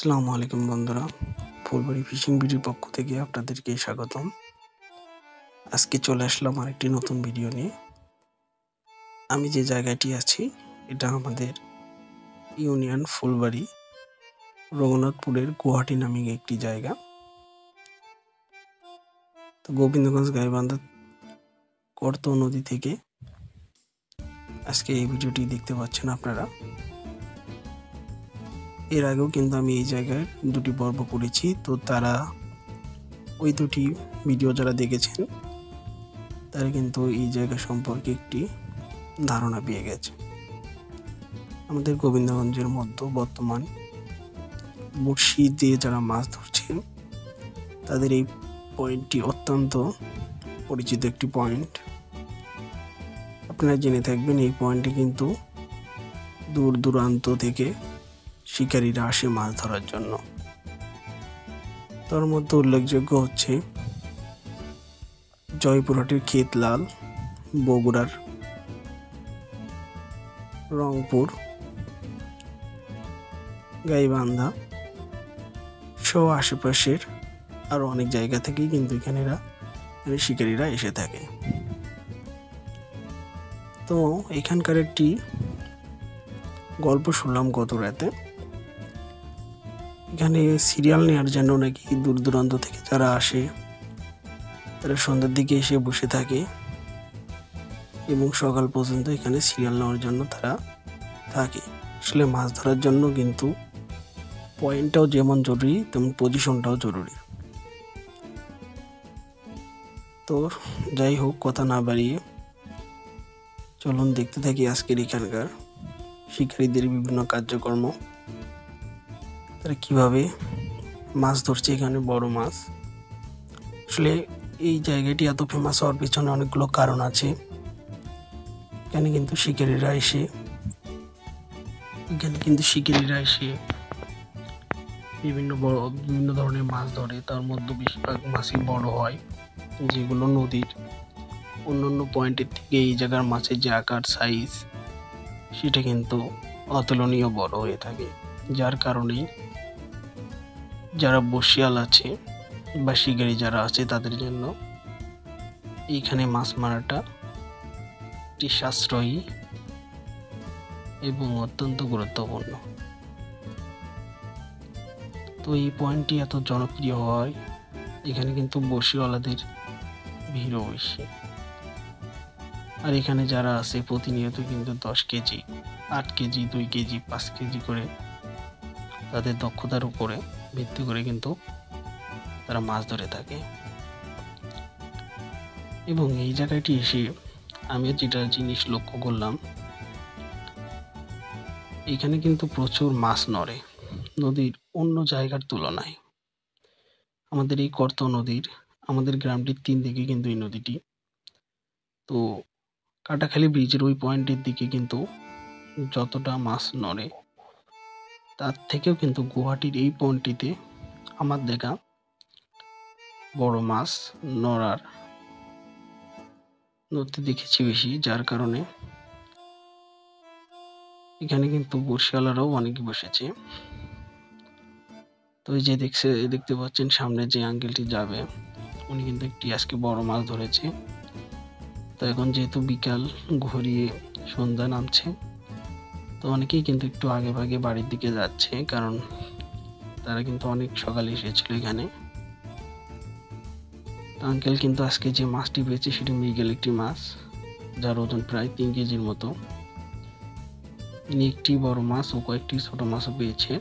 আসসালামু আলাইকুম বন্ধুরা, ফুলবাড়ি ফিশিং ভিডিওর পক্ষ থেকে আপনাদেরকে স্বাগতম। আজকে চলে আসলাম আরেকটি নতুন ভিডিও নিয়ে। আমি যে জায়গাটি আছি এটা আমাদের ইউনিয়ন ফুলবাড়ি রঘুনাথপুরের গুয়াহাটি নামে একটি জায়গা। তো গোবিন্দগঞ্জ গাইবান্ধা কর্ত নদী থেকে আজকে এই ভিডিওটি দেখতে পাচ্ছেন আপনারা। এর আগেও কিন্তু আমি এই জায়গায় দুটি পর্ব করেছি, তো তারা ওই দুটি ভিডিও যারা দেখেছেন তারা কিন্তু এই জায়গা সম্পর্কে একটি ধারণা পেয়ে গেছে। আমাদের গোবিন্দগঞ্জের মধ্যে বর্তমান বড়শি দিয়ে যারা মাছ ধরছেন তাদের এই পয়েন্টটি অত্যন্ত পরিচিত একটি পয়েন্ট। আপনারা জেনে থাকবেন এই পয়েন্টে কিন্তু দূর দূরান্ত থেকে শিকারীরা আসে মাছ ধরার জন্য। তার মধ্যে উল্লেখযোগ্য হচ্ছে জয়পুরহাটের ক্ষেতলাল, বগুড়ার রংপুর, গাইবান্ধা সহ আশেপাশের আরো অনেক জায়গা থেকেই কিন্তু এখানে শিকারীরা এসে থাকে। তো এখানকার একটি গল্প শুনলাম গত রাতে। এখানে সিরিয়াল নেওয়ার জন্য নাকি দূর দূরান্ত থেকে যারা আসে তারা সন্ধ্যার দিকে এসে বসে থাকে এবং সকাল পর্যন্ত এখানে সিরিয়াল নেওয়ার জন্য তারা থাকে। আসলে মাছ ধরার জন্য কিন্তু পয়েন্টটাও যেমন জরুরি তেমন পজিশনটাও জরুরি। তো যাই হোক, কথা না বাড়িয়ে চলুন দেখতে থাকি আজকের এখানকার শিকারীদের বিভিন্ন কার্যক্রম, তারা কিভাবে মাছ ধরছে এখানে বড় মাছ। আসলে এই জায়গাটি এত ফেমাস হওয়ার পিছনে অনেকগুলো কারণ আছে। এখানে কিন্তু শিকারীরা এসে বিভিন্ন ধরনের মাছ ধরে। তার মধ্যে বেশিরভাগ মাছই বড় হয়, যেগুলো নদীর অন্যান্য পয়েন্টের থেকে এই জায়গার মাছের যে আকার সাইজ সেটা কিন্তু অতুলনীয় বড় হয়ে থাকে। যার কারণে যারা বসিয়াল আছে বা শিকারী যারা আছে তাদের জন্য এইখানে মাছ মারাটা একটি সাশ্রয়ী এবং অত্যন্ত গুরুত্বপূর্ণ। তো এই পয়েন্টটি এত জনপ্রিয় হয়, এখানে কিন্তু বসিওয়ালাদের ভিড়ও বেশি। আর এখানে যারা আছে প্রতিনিয়ত কিন্তু 10 কেজি, 8 কেজি, 2 কেজি, 5 কেজি করে তাদের দক্ষতার উপরে ভিত্তি করে কিন্তু তারা মাছ ধরে থাকে। এবং এই জায়গাটি এসে আমি যেটা জিনিস লক্ষ্য করলাম, এখানে কিন্তু প্রচুর মাছ নড়ে নদীর অন্য জায়গার তুলনায়। আমাদের এই কর্ত নদীর, আমাদের গ্রামটির 3 দিকে কিন্তু এই নদীটি। তো কাটাখালী ব্রিজের ওই পয়েন্টের দিকে কিন্তু যতটা মাছ নড়ে তার থেকেও কিন্তু গুয়াহাটির এই পয়েন্টটিতে আমার দেখা বড় মাছ নড়তে দেখেছি বেশি। যার কারণে এখানে কিন্তু বর্ষিয়ালারাও অনেকে বসেছে। তো এই যে দেখতে পাচ্ছেন সামনে যে আঙ্কেলটি যাবে, উনি কিন্তু একটি আজকে বড় মাছ ধরেছে। তো এখন যেহেতু বিকাল ঘুরিয়ে সন্ধ্যা নামছে, তো অনেকেই কিন্তু একটু আগে ভাগে বাড়ির দিকে যাচ্ছে, কারণ তারা কিন্তু অনেক সকালে এসেছিল এখানে। আঙ্কেল কিন্তু আজকে যে মাছটি পেয়েছে সেটি মৃগেল একটি মাছ, যার ওজন প্রায় 3 কেজির মতো। ইনি একটি বড় মাছ ও কয়েকটি ছোট মাছও পেয়েছে।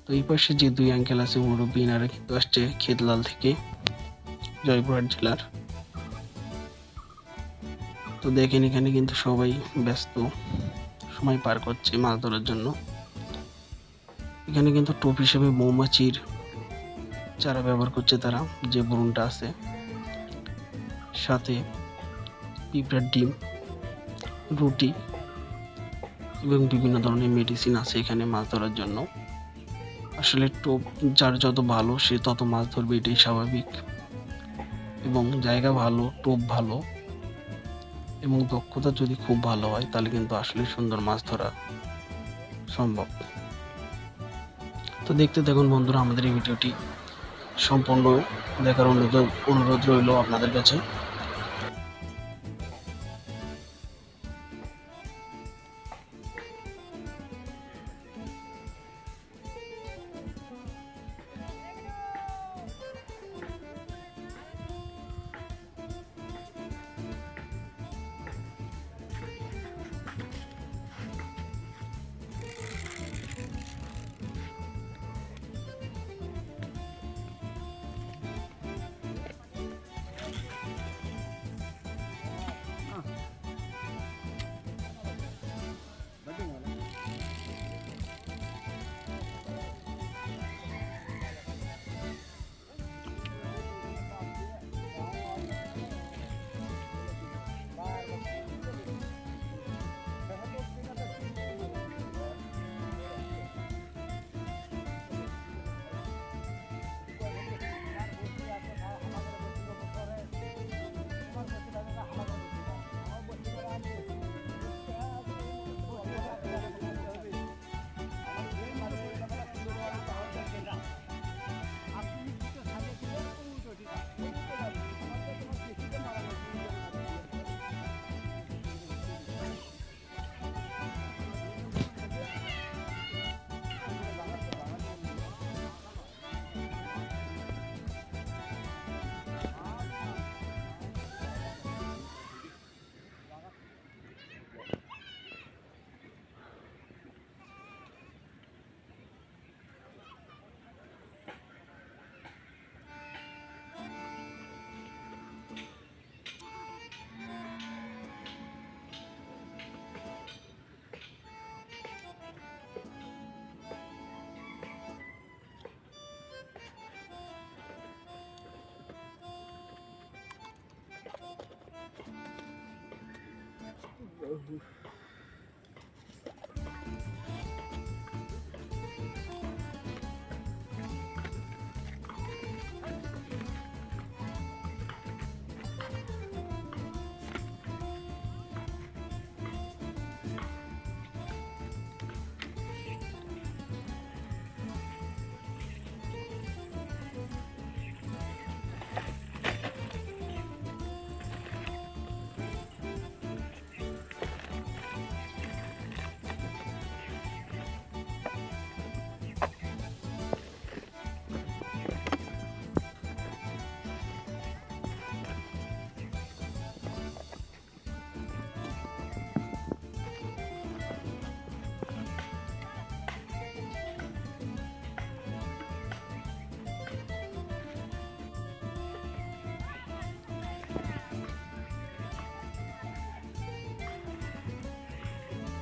তো এই পাশে যে 2 আঙ্কেল আছে মুরব্বী, এনারা কিন্তু আসছে ক্ষেতলাল থেকে, জয়পুরহাট জেলার। তো দেখেন এখানে কিন্তু সবাই ব্যস্ত সময় পার করছে মাছ ধরার জন্য। এখানে কিন্তু টোপ হিসেবে মৌমাছির চারা ব্যবহার করছে তারা, যে বরুণটা আছে, সাথে পিঁপড়ার ডিম, রুটি এবং বিভিন্ন ধরনের মেডিসিন আছে এখানে মাছ ধরার জন্য। আসলে টোপ যার যত ভালো সে তত মাছ ধরবে, এটাই স্বাভাবিক। এবং জায়গা ভালো, টোপ ভালো এবং দক্ষতা যদি খুব ভালো হয় তাহলে কিন্তু আসলে সুন্দর মাছ ধরা সম্ভব। তো তো দেখতে দেখুন বন্ধুরা, আমাদের এই ভিডিওটি সম্পূর্ণ দেখার অনুরোধ রইল আপনাদের কাছে।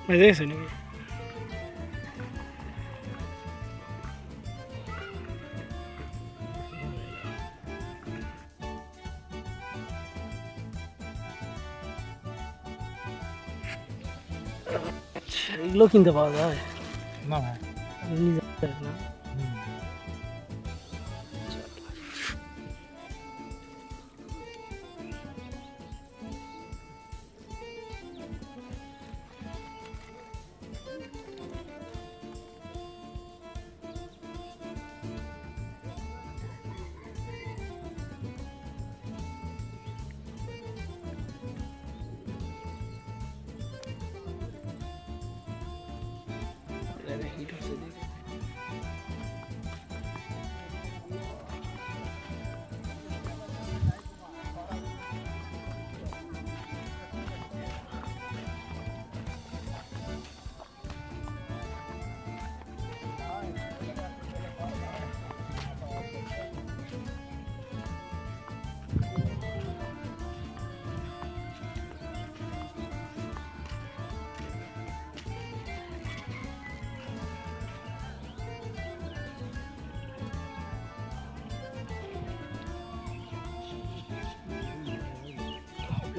मजे से नहीं এগুলো কিনতে পাওয়া যায় না ভাই, নিজে না।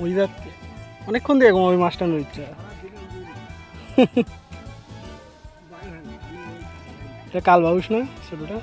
ওই যাচ্ছে অনেকক্ষণ দিয়ে ওই মাছটা নড়ছে। এটা কাল বাউস না ছোটটা?